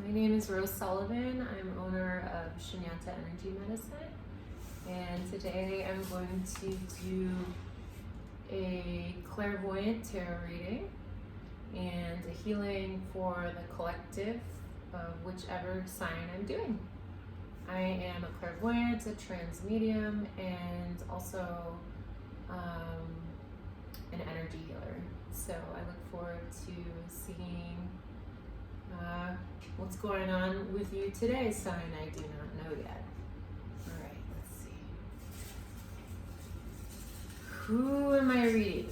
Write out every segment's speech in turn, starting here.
My name is Rose Sullivan. I'm owner of Shinyata Energy Medicine, and today I'm going to do a clairvoyant tarot reading and a healing for the collective of whichever sign I'm doing. I am a clairvoyant, a trance medium, and also an energy healer. So I look forward to seeing what's going on with you today, sign I do not know yet. All right, let's see. Who am I reading?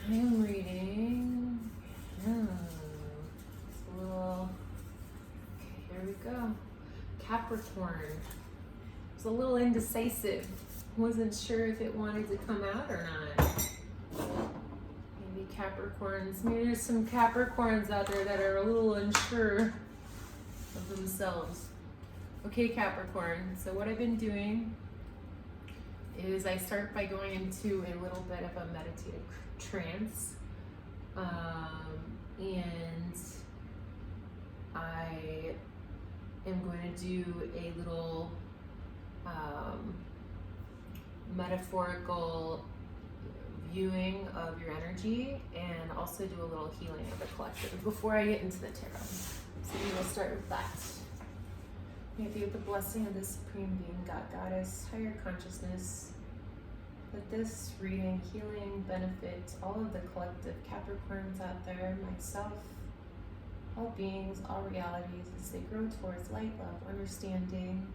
I am reading, it's a little, okay, here we go. Capricorn. It was a little indecisive. Wasn't sure if it wanted to come out or not. Maybe Capricorns. Maybe there's some Capricorns out there that are a little unsure of themselves. Okay, Capricorn. So what I've been doing is I start by going into a little bit of a meditative trance. And I am going to do a little metaphorical viewing of your energy and also do a little healing of the collective before I get into the tarot. So we will start with that. Maybe with the blessing of the Supreme Being, God, Goddess, higher consciousness, let this reading, healing benefit all of the collective Capricorns out there, myself, all beings, all realities as they grow towards light, love, understanding,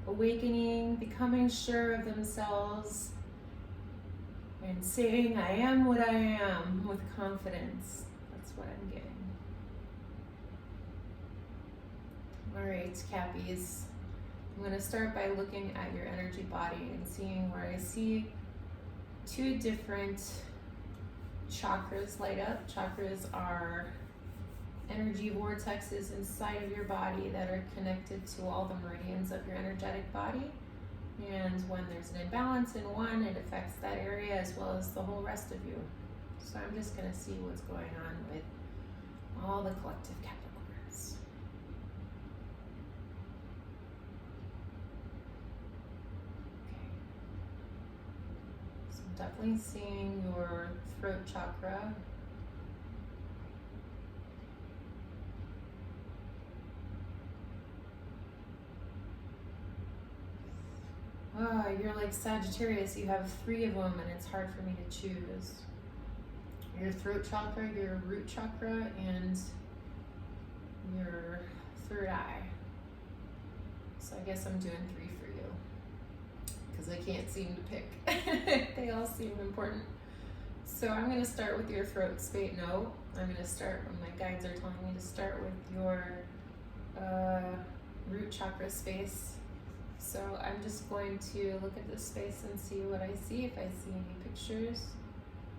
awakening, becoming sure of themselves, and saying, I am what I am with confidence. That's what I'm getting. All right, Cappies. I'm going to start by looking at your energy body and seeing where I see two different chakras light up. Chakras are energy vortexes inside of your body that are connected to all the meridians of your energetic body. And when there's an imbalance in one, it affects that area as well as the whole rest of you. So I'm just going to see what's going on with all the collective Capricorns. Okay. So I'm definitely seeing your throat chakra. Oh, you're like Sagittarius, you have 3 of them and it's hard for me to choose. Your throat chakra, your root chakra, and your third eye. So I guess I'm doing 3 for you because I can't seem to pick. They all seem important. So I'm going to start with your throat space. No, I'm going to start when my guides are telling me to start with your root chakra space. So I'm just going to look at this space and see what I see, if I see any pictures.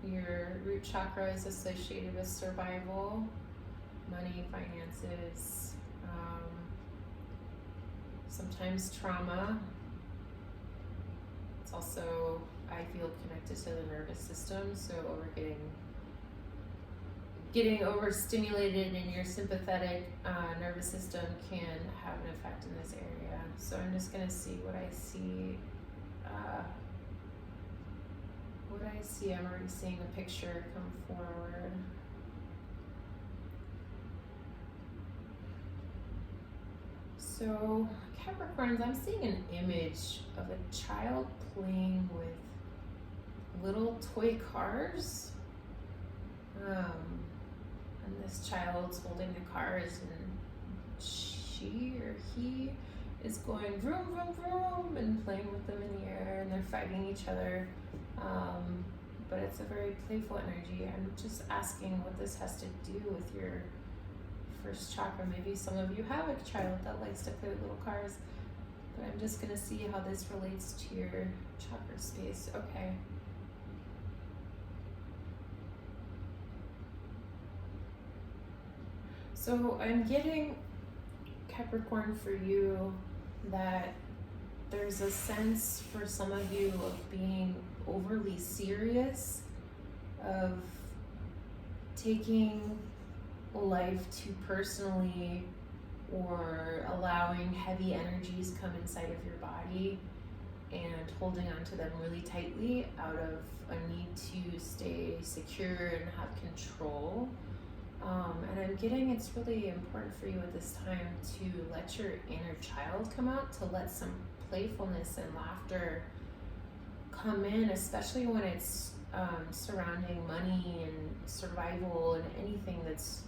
Your root chakra is associated with survival, money, finances, sometimes trauma. It's also, I feel, connected to the nervous system, so getting overstimulated in your sympathetic nervous system can have an effect in this area. So I'm just going to see what I see. I'm already seeing a picture come forward. So Capricorns, I'm seeing an image of a child playing with little toy cars. And this child's holding the cars, and she or he is going vroom, vroom, vroom, and playing with them in the air, and they're fighting each other. But it's a very playful energy. I'm just asking what this has to do with your first chakra. Maybe some of you have a child that likes to play with little cars, but I'm just gonna see how this relates to your chakra space. Okay. So I'm getting, Capricorn, for you that there's a sense for some of you of being overly serious, of taking life too personally, or allowing heavy energies come inside of your body and holding on to them really tightly out of a need to stay secure and have control. And I'm getting it's really important for you at this time to let your inner child come out, to let some playfulness and laughter come in, especially when it's surrounding money and survival and anything that's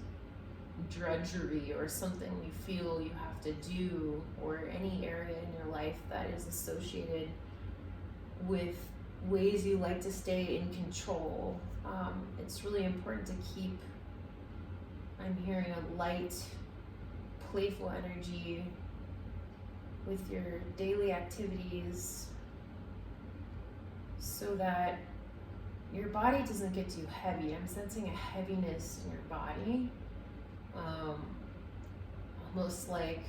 drudgery or something you feel you have to do, or any area in your life that is associated with ways you like to stay in control. It's really important to keep, I'm hearing a light, playful energy with your daily activities so that your body doesn't get too heavy. I'm sensing a heaviness in your body, almost like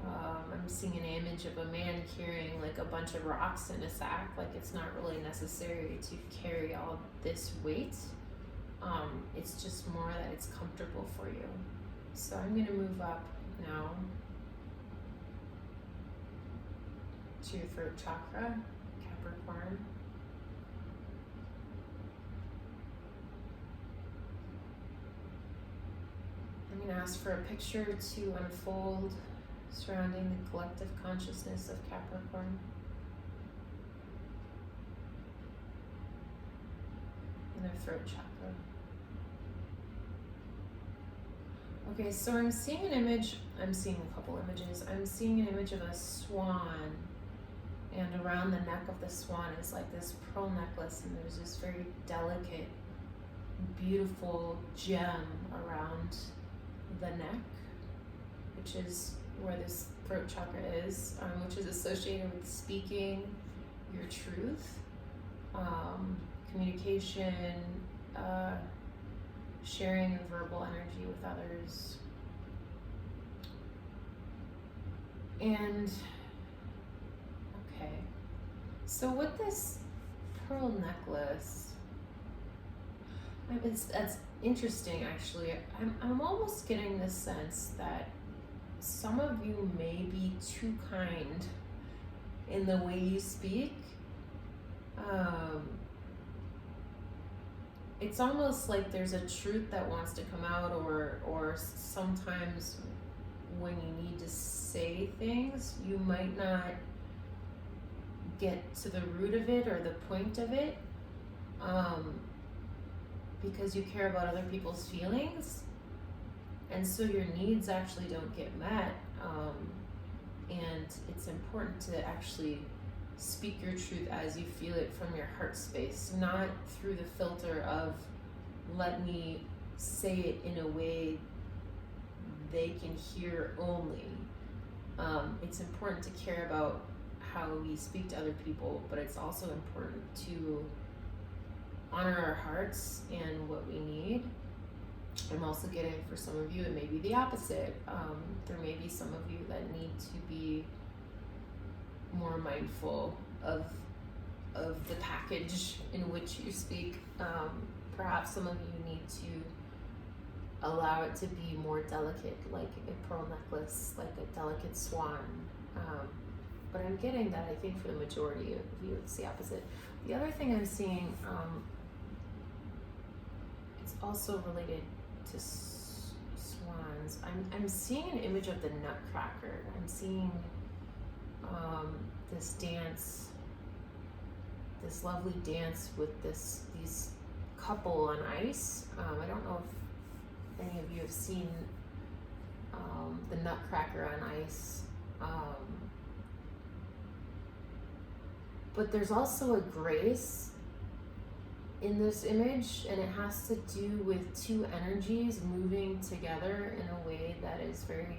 I'm seeing an image of a man carrying like a bunch of rocks in a sack. Like it's not really necessary to carry all this weight. It's just more that it's comfortable for you. So I'm going to move up now to your throat chakra, Capricorn. I'm going to ask for a picture to unfold surrounding the collective consciousness of Capricorn. And their throat chakra. Okay, so I'm seeing an image, I'm seeing a couple images. I'm seeing an image of a swan, and around the neck of the swan is like this pearl necklace, and there's this very delicate, beautiful gem around the neck, which is where this throat chakra is, which is associated with speaking your truth, communication, sharing your verbal energy with others. And okay, so with this pearl necklace, that's interesting actually. I'm almost getting this sense that some of you may be too kind in the way you speak. It's almost like there's a truth that wants to come out, or sometimes when you need to say things, you might not get to the root of it or the point of it, because you care about other people's feelings, and so your needs actually don't get met, and it's important to actually speak your truth as you feel it from your heart space, not through the filter of let me say it in a way they can hear only. It's important to care about how we speak to other people, but it's also important to honor our hearts and what we need. I'm also getting, for some of you, it may be the opposite. There may be some of you that need to be more mindful of the package in which you speak. Perhaps some of you need to allow it to be more delicate, like a pearl necklace, like a delicate swan. But I'm getting that I think for the majority of you it's the opposite. The other thing I'm seeing, it's also related to swans. I'm seeing an image of the Nutcracker. I'm seeing this dance, this lovely dance with these couple on ice. I don't know if any of you have seen the Nutcracker on ice, but there's also a grace in this image, and it has to do with two energies moving together in a way that is very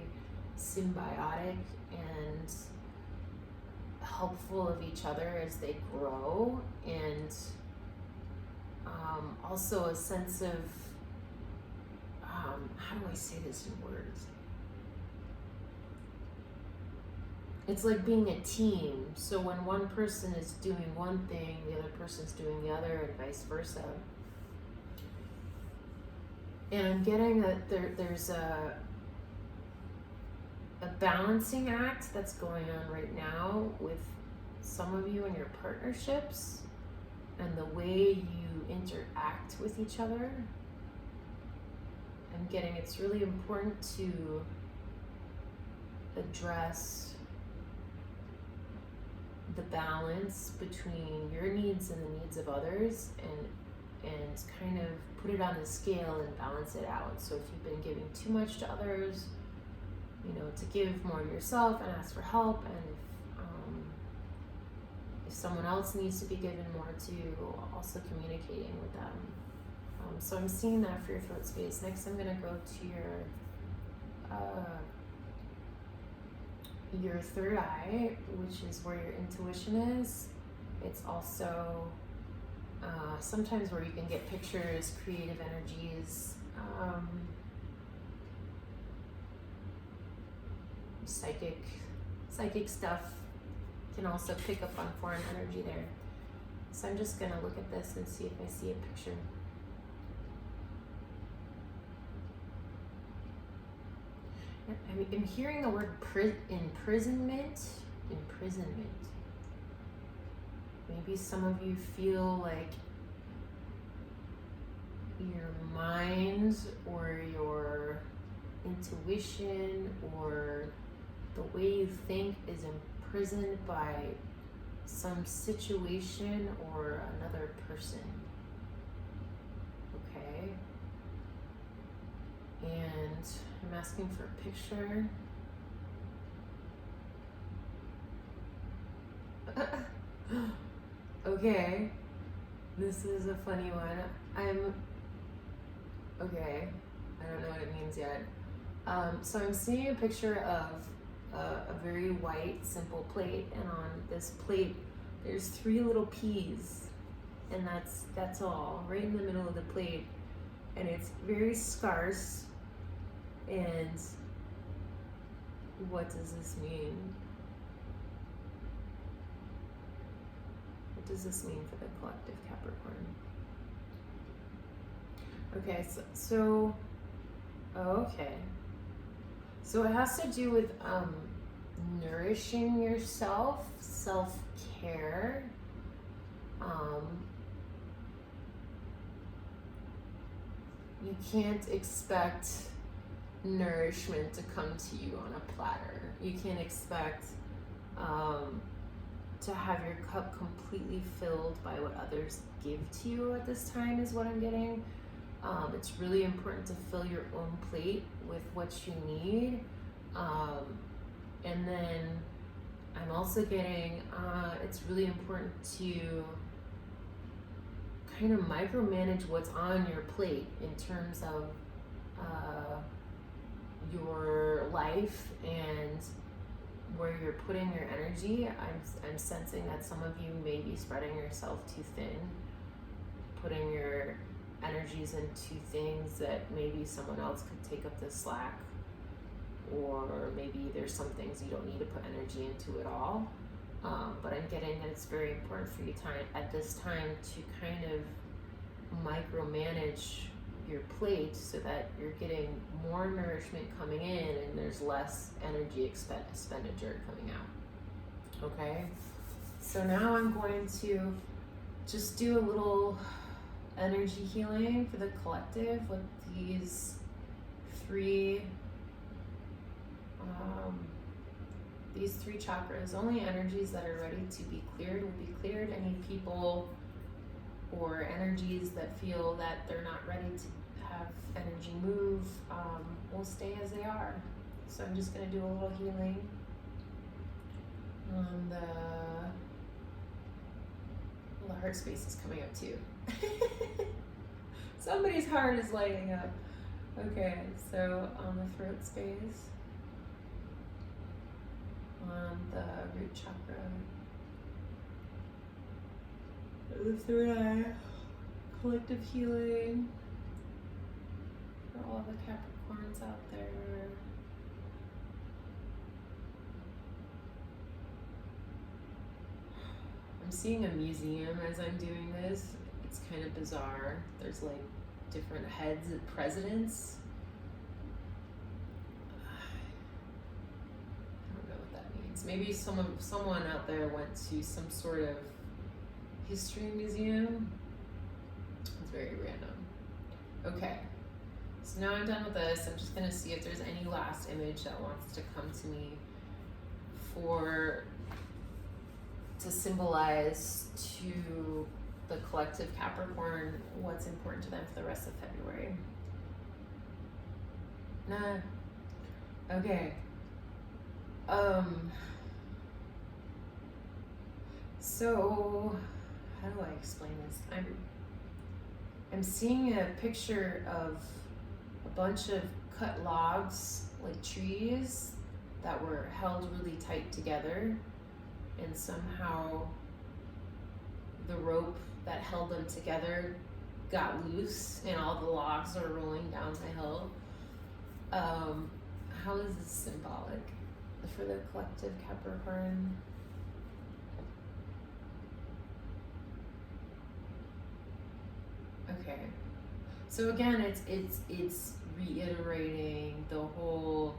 symbiotic and helpful of each other as they grow, and also a sense of how do I say this in words? It's like being a team. So when one person is doing one thing, the other person's doing the other, and vice versa. And I'm getting that there's a balancing act that's going on right now with some of you in your partnerships and the way you interact with each other. I'm getting it's really important to address the balance between your needs and the needs of others, and kind of put it on the scale and balance it out. So if you've been giving too much to others, you know, to give more to yourself and ask for help, and if someone else needs to be given more to, also communicating with them. So I'm seeing that for your throat space. Next, I'm gonna go to your third eye, which is where your intuition is. It's also sometimes where you can get pictures, creative energies, psychic stuff. Can also pick up on foreign energy there. So I'm just gonna look at this and see if I see a picture. I'm hearing the word imprisonment. Maybe some of you feel like your mind or your intuition or the way you think is imprisoned by some situation or another person. Okay? And I'm asking for a picture. Okay, this is a funny one. Okay, I don't know what it means yet. So I'm seeing a picture of a very white, simple plate, and on this plate there's 3 little peas, and that's all, right in the middle of the plate, and it's very scarce. And what does this mean? What does this mean for the collective Capricorn? Okay, so okay. So it has to do with nourishing yourself, self-care. You can't expect nourishment to come to you on a platter. You can't expect to have your cup completely filled by what others give to you at this time, is what I'm getting. It's really important to fill your own plate with what you need. And then I'm also getting it's really important to kind of micromanage what's on your plate in terms of your life and where you're putting your energy. I'm sensing that some of you may be spreading yourself too thin, putting your energies into things that maybe someone else could take up the slack, or maybe there's some things you don't need to put energy into at all. But I'm getting that it's very important for you at this time to kind of micromanage your plate so that you're getting more nourishment coming in and there's less energy expenditure coming out. Okay, so now I'm going to just do a little energy healing for the collective with these 3 chakras. Only energies that are ready to be cleared will be cleared. Any people or energies that feel that they're not ready to have energy move will stay as they are. So I'm just going to do a little healing on the heart space is coming up too. Somebody's heart is lighting up. Okay, so on the throat space, on the root chakra, the third eye, collective healing for all the Capricorns out there. I'm seeing a museum as I'm doing this. It's kind of bizarre. There's like different heads of presidents. maybe someone out there went to some sort of history museum. It's very random. Okay, so now I'm done with this. I'm just gonna see if there's any last image that wants to come to me to symbolize to the collective Capricorn what's important to them for the rest of February. Nah. Okay. So how do I explain this? I'm seeing a picture of a bunch of cut logs, like trees, that were held really tight together, and somehow the rope that held them together got loose and all the logs are rolling down the hill. How is this symbolic for the collective Capricorn? Okay, so again, it's reiterating the whole,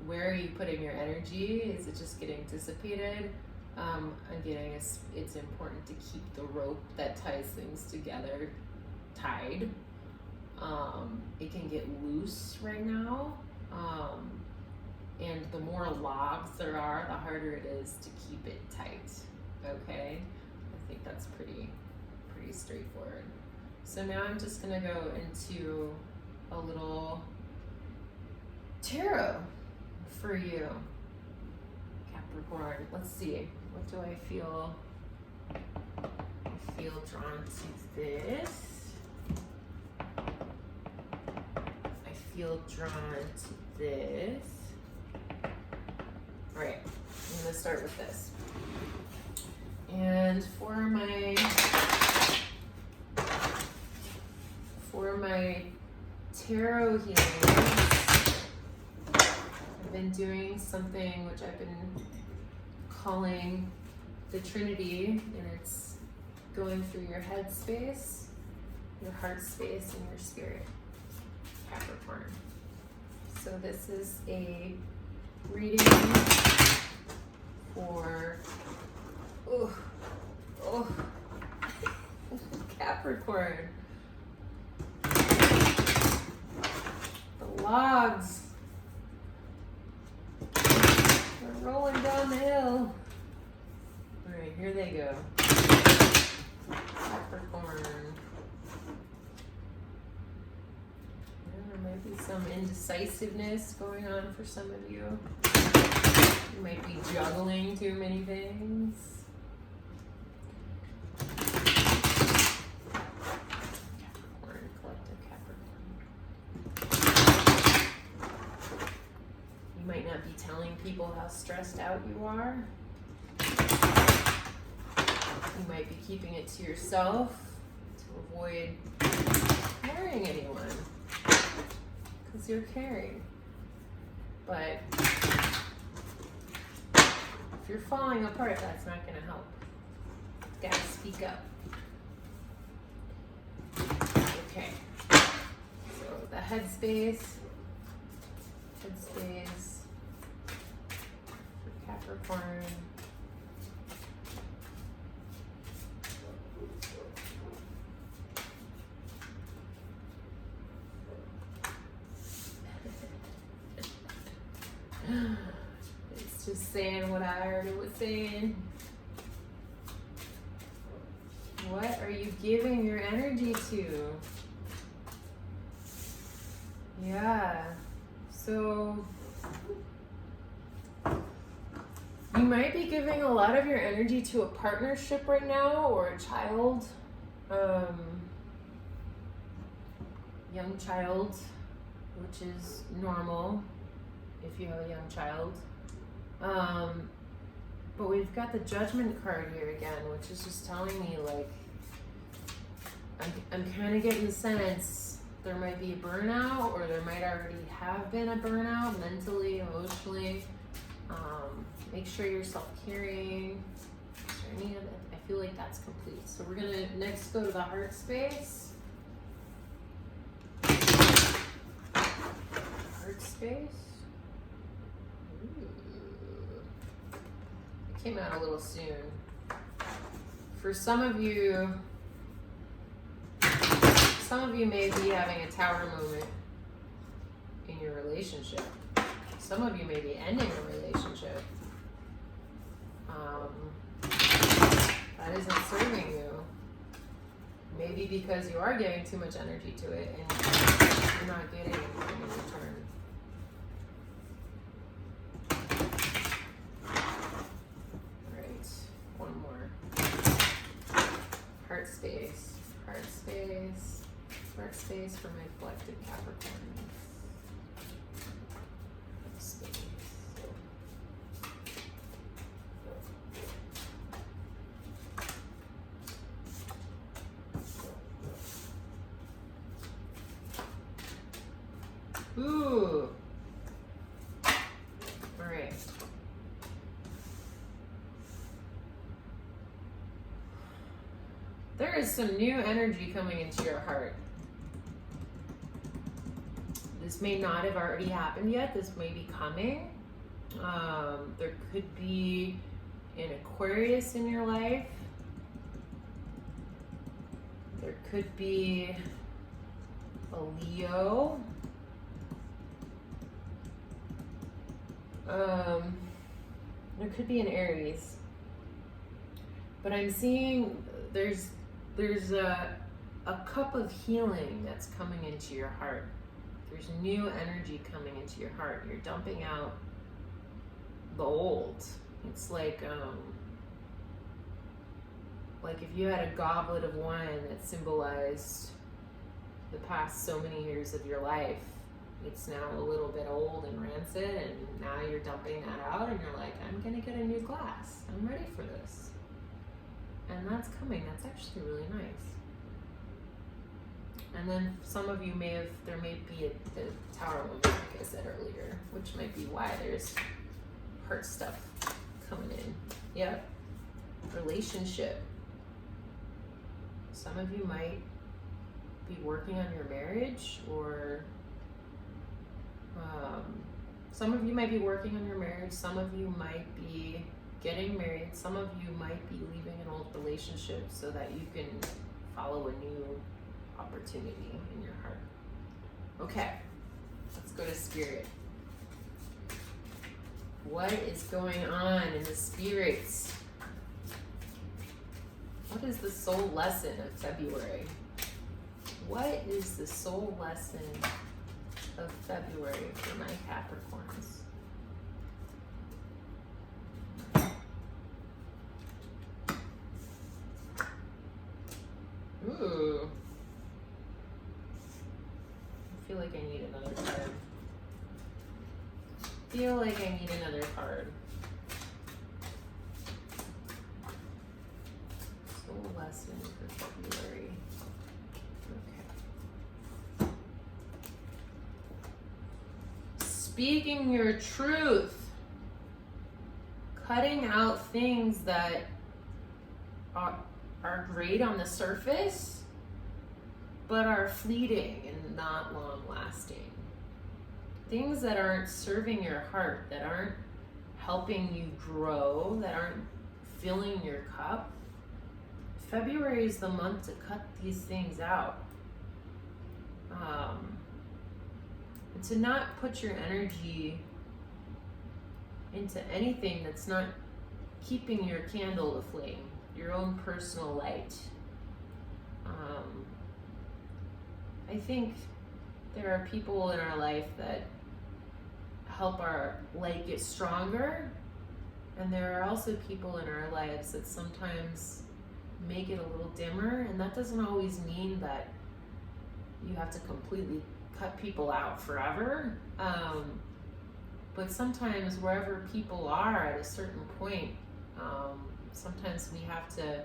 where are you putting your energy? Is it just getting dissipated? I'm getting it's important to keep the rope that ties things together tied. It can get loose right now, and the more logs there are, the harder it is to keep it tight. Okay, I think that's pretty straightforward. So now I'm just gonna go into a little tarot for you, Capricorn. Let's see, what do I feel? I feel drawn to this. I feel drawn to this. All right, I'm gonna start with this. And for my tarot healings, I've been doing something which I've been calling the Trinity, and it's going through your head space, your heart space, and your spirit, Capricorn. So this is a reading for Capricorn. The logs are rolling down the hill. All right, here they go. Capricorn. There might be some indecisiveness going on for some of you. You might be juggling too many things. Capricorn, collective Capricorn. You might not be telling people how stressed out you are. You might be keeping it to yourself to avoid worrying anyone, because you're caring. But if you're falling apart, that's not going to help. You gotta speak up. Okay, so the headspace for Capricorn. It's just saying what I already was saying. What are you giving your energy to? Yeah, so you might be giving a lot of your energy to a partnership right now, or a child, young child, which is normal if you have a young child. But we've got the Judgment card here again, which is just telling me, like, I'm kind of getting the sense there might be a burnout, or there might already have been a burnout mentally, emotionally. Make sure you're self-caring. Is there any of it? I feel like that's complete. So we're gonna next go to the heart space. Heart space. Ooh. came out a little soon. For some of you may be having a tower moment in your relationship. Some of you may be ending a relationship. That isn't serving you. Maybe because you are giving too much energy to it and you're not getting anything in return. Alright, one more. Heart space. Heart space. Heart space for my collective Capricorn. Heart space. Ooh. All right. There is some new energy coming into your heart. This may not have already happened yet. This may be coming. There could be an Aquarius in your life. There could be a Leo. There could be an Aries. But I'm seeing there's a cup of healing that's coming into your heart. There's new energy coming into your heart. You're dumping out the old. It's like if you had a goblet of wine that symbolized the past so many years of your life. It's now a little bit old and rancid, and now you're dumping that out and you're like, I'm gonna get a new glass. I'm ready for this. And that's coming. That's actually really nice. And then some of you there may be a tower moment, like I said earlier, which might be why there's heart stuff coming in. Yep. Relationship. Some of you might be working on your marriage, or some of you might be working on your marriage. Some of you might be getting married. Some of you might be leaving an old relationship so that you can follow a new opportunity in your heart. Okay, let's go to spirit. What is going on in the spirits? What is the soul lesson of February? What is the soul lesson of February for my Capricorns? Ooh. I feel like I need another card. Soul lesson for February. Okay. Speaking your truth. Cutting out things that are great on the surface, but are fleeting and not long lasting. Things that aren't serving your heart, that aren't helping you grow, that aren't filling your cup. February is the month to cut these things out. And to not put your energy into anything that's not keeping your candle aflame, your own personal light. I think there are people in our life that help our light get stronger, and there are also people in our lives that sometimes make it a little dimmer, and that doesn't always mean that you have to completely cut people out forever. But sometimes wherever people are at a certain point, sometimes we have to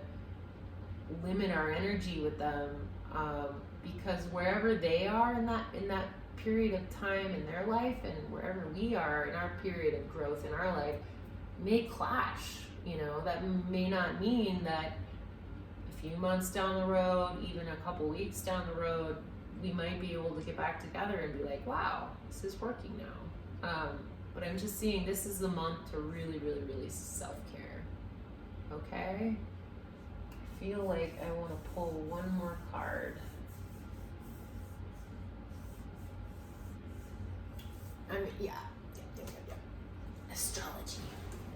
limit our energy with them, because wherever they are in that period of time in their life, and wherever we are in our period of growth in our life, may clash. That may not mean that a few months down the road, even a couple weeks down the road, we might be able to get back together and be like, wow, this is working now. But I'm just seeing this is the month to really, really, really self-care. Okay? I feel like I want to pull one more card. Yeah. Astrology.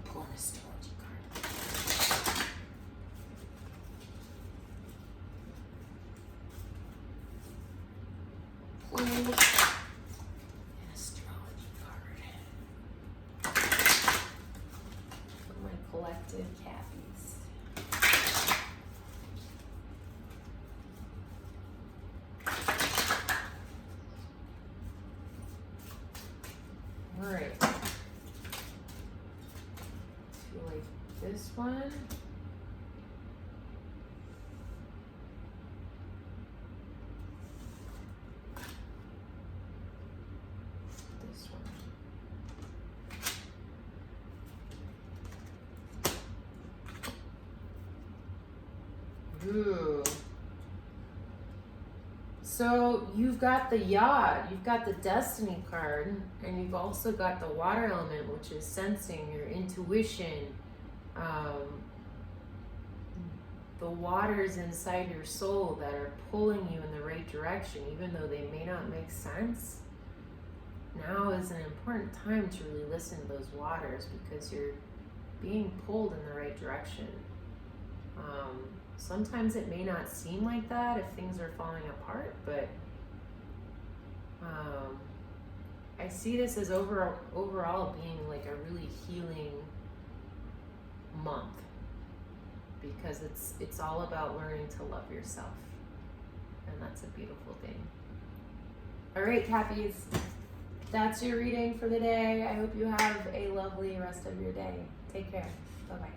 Pull an astrology card. Pull an astrology card. For my collective Cappies. All right. This one. This one. Ooh. So you've got the yacht, you've got the destiny card, and you've also got the water element, which is sensing, your intuition, the waters inside your soul that are pulling you in the right direction, even though they may not make sense. Now is an important time to really listen to those waters because you're being pulled in the right direction. Sometimes it may not seem like that if things are falling apart, but I see this as overall being like a really healing month because it's all about learning to love yourself, and that's a beautiful thing. All right, Cappies, that's your reading for the day. I hope you have a lovely rest of your day. Take care. Bye-bye.